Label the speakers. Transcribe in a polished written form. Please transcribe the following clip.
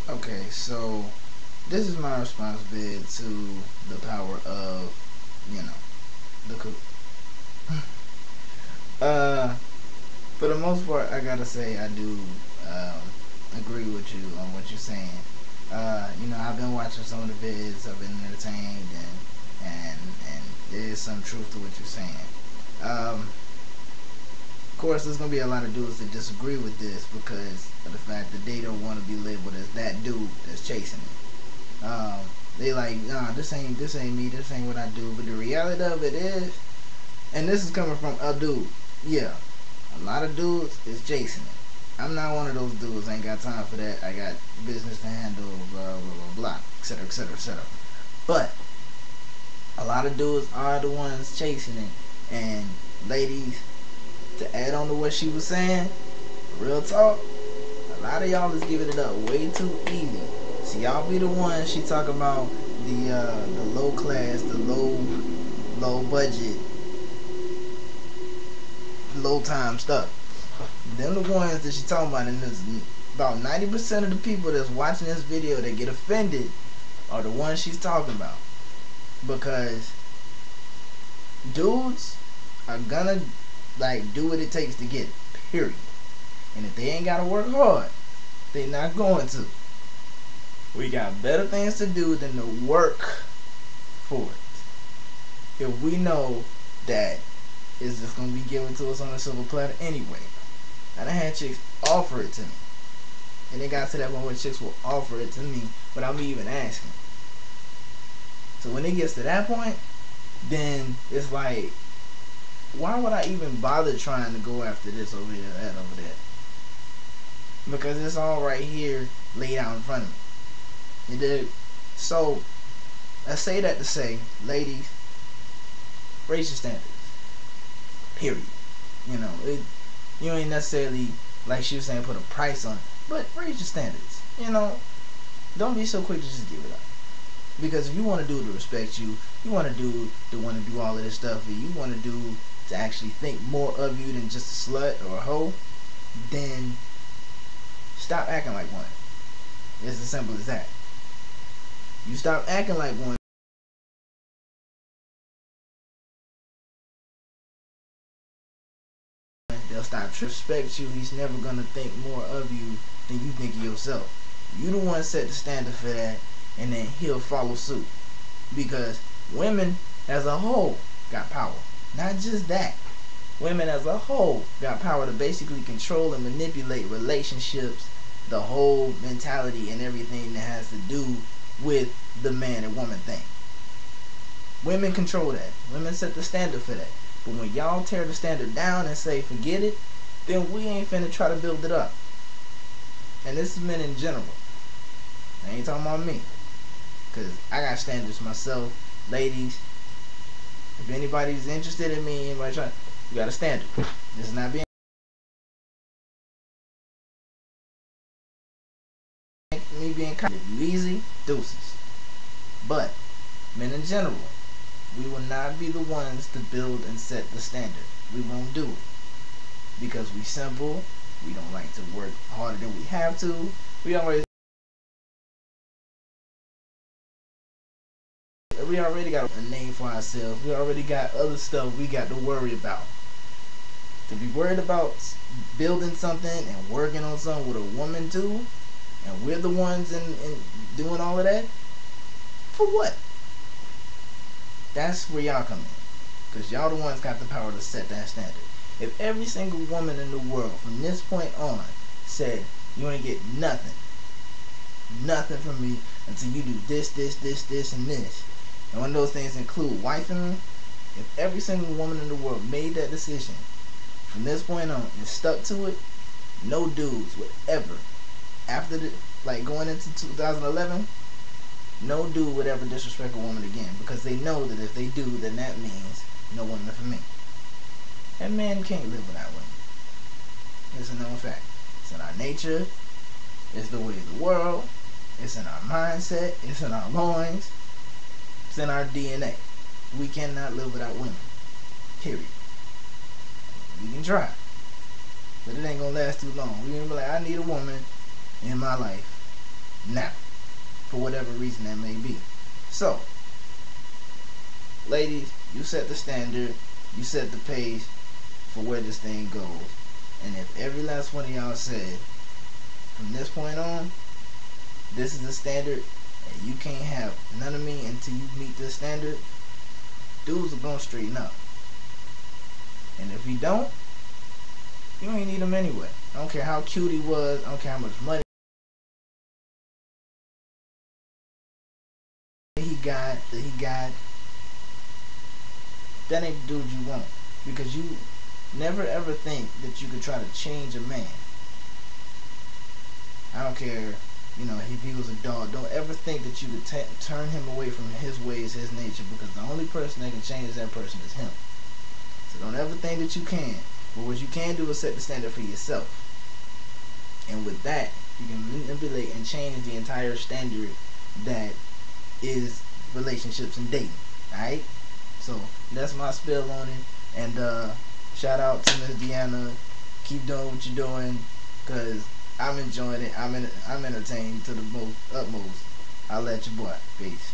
Speaker 1: Okay, so this is my response vid to the power of, you know, the cook. uh, for the most part, I gotta say I do agree with you on what you're saying. I've been watching some of the vids, I've been entertained, and there is some truth to what you're saying. Of course, there's gonna be a lot of dudes that disagree with this because of the fact that they don't want to be labeled as that dude that's chasing it. They like, nah, this ain't me, this ain't what I do. But the reality of it is, and this is coming from a dude, yeah, a lot of dudes is chasing it. I'm not one of those dudes. I ain't got time for that. I got business to handle, blah blah blah blah, etc. etc. etc. But a lot of dudes are the ones chasing it, and ladies, to add on to what she was saying, real talk, a lot of y'all is giving it up way too easy. See, y'all be the ones she talk about the low class, the low budget, low time stuff. Them the ones that she talking about, and there's about 90% of the people that's watching this video that get offended are the ones she's talking about. Because dudes are gonna like do what it takes to get it, period. And if they ain't gotta work hard, they not going to. We got better things to do than to work for it. If we know that it's just gonna be given to us on a silver platter anyway. I done had chicks offer it to me. And it got to that point where chicks will offer it to me without me even asking. So when it gets to that point, then it's like, why would I even bother trying to go after this over here, that over there? Because it's all right here laid out in front of me. You dig? So I say that to say, ladies, raise your standards. Period. You ain't necessarily, like she was saying, put a price on it, but raise your standards. Don't be so quick to just give it up. Because if you want to do it to respect you, you want to do all of this stuff, and you want to do to actually think more of you than just a slut or a hoe, then stop acting like one. It's as simple as that. You stop acting like one, they'll stop to respect you. He's never gonna think more of you than you think of yourself. You the one set the standard for that, and then he'll follow suit. Because women as a whole got power. Not just that. Women as a whole got power to basically control and manipulate relationships, the whole mentality and everything that has to do with the man and woman thing. Women control that. Women set the standard for that. But when y'all tear the standard down and say forget it, then we ain't finna try to build it up. And this is men in general. I ain't talking about me. Because I got standards myself. Ladies, if anybody's interested in me, anybody trying, you got a standard. This is not being me being kind. If you easy, deuces. But men in general, we will not be the ones to build and set the standard. We won't do it. Because we simple. We don't like to work harder than we have to. We already got a name for ourselves. We already got other stuff we got to worry about. To be worried about building something and working on something with a woman too, and we're the ones in doing all of that, for what? That's where y'all come in. Because y'all the ones got the power to set that standard. If every single woman in the world from this point on said, you ain't get nothing from me until you do this, this, this, this, and this, and one of those things include wifing me, if every single woman in the world made that decision from this point on and stuck to it, no dudes would ever, after going into 2011, no dude would ever disrespect a woman again, because they know that if they do, then that means no woman for me. And men can't live without women. It's a known fact. It's in our nature. It's the way of the world. It's in our mindset. It's in our loins. It's in our DNA. We cannot live without women. Period. We can try, but it ain't gonna last too long. We're gonna be like, I need a woman in my life now, for whatever reason that may be. So, ladies, you set the standard, you set the pace for where this thing goes. And if every last one of y'all said, from this point on, this is the standard, and you can't have none of me until you meet this standard, dudes are gonna straighten up. And if you don't, you ain't need him anyway. I don't care how cute he was, I don't care how much money he got, that ain't the dude you want. Because you never ever think that you could try to change a man. I don't care, if he was a dog. Don't ever think that you could turn him away from his ways, his nature, because the only person that can change that person is him. So don't ever think that you can. But what you can do is set the standard for yourself. And with that, you can manipulate and change the entire standard that is relationships and dating. Alright? So that's my spill on it. And shout out to Miss Deanna. Keep doing what you're doing, because I'm enjoying it. I'm entertained to the utmost. I'll let your boy. Peace.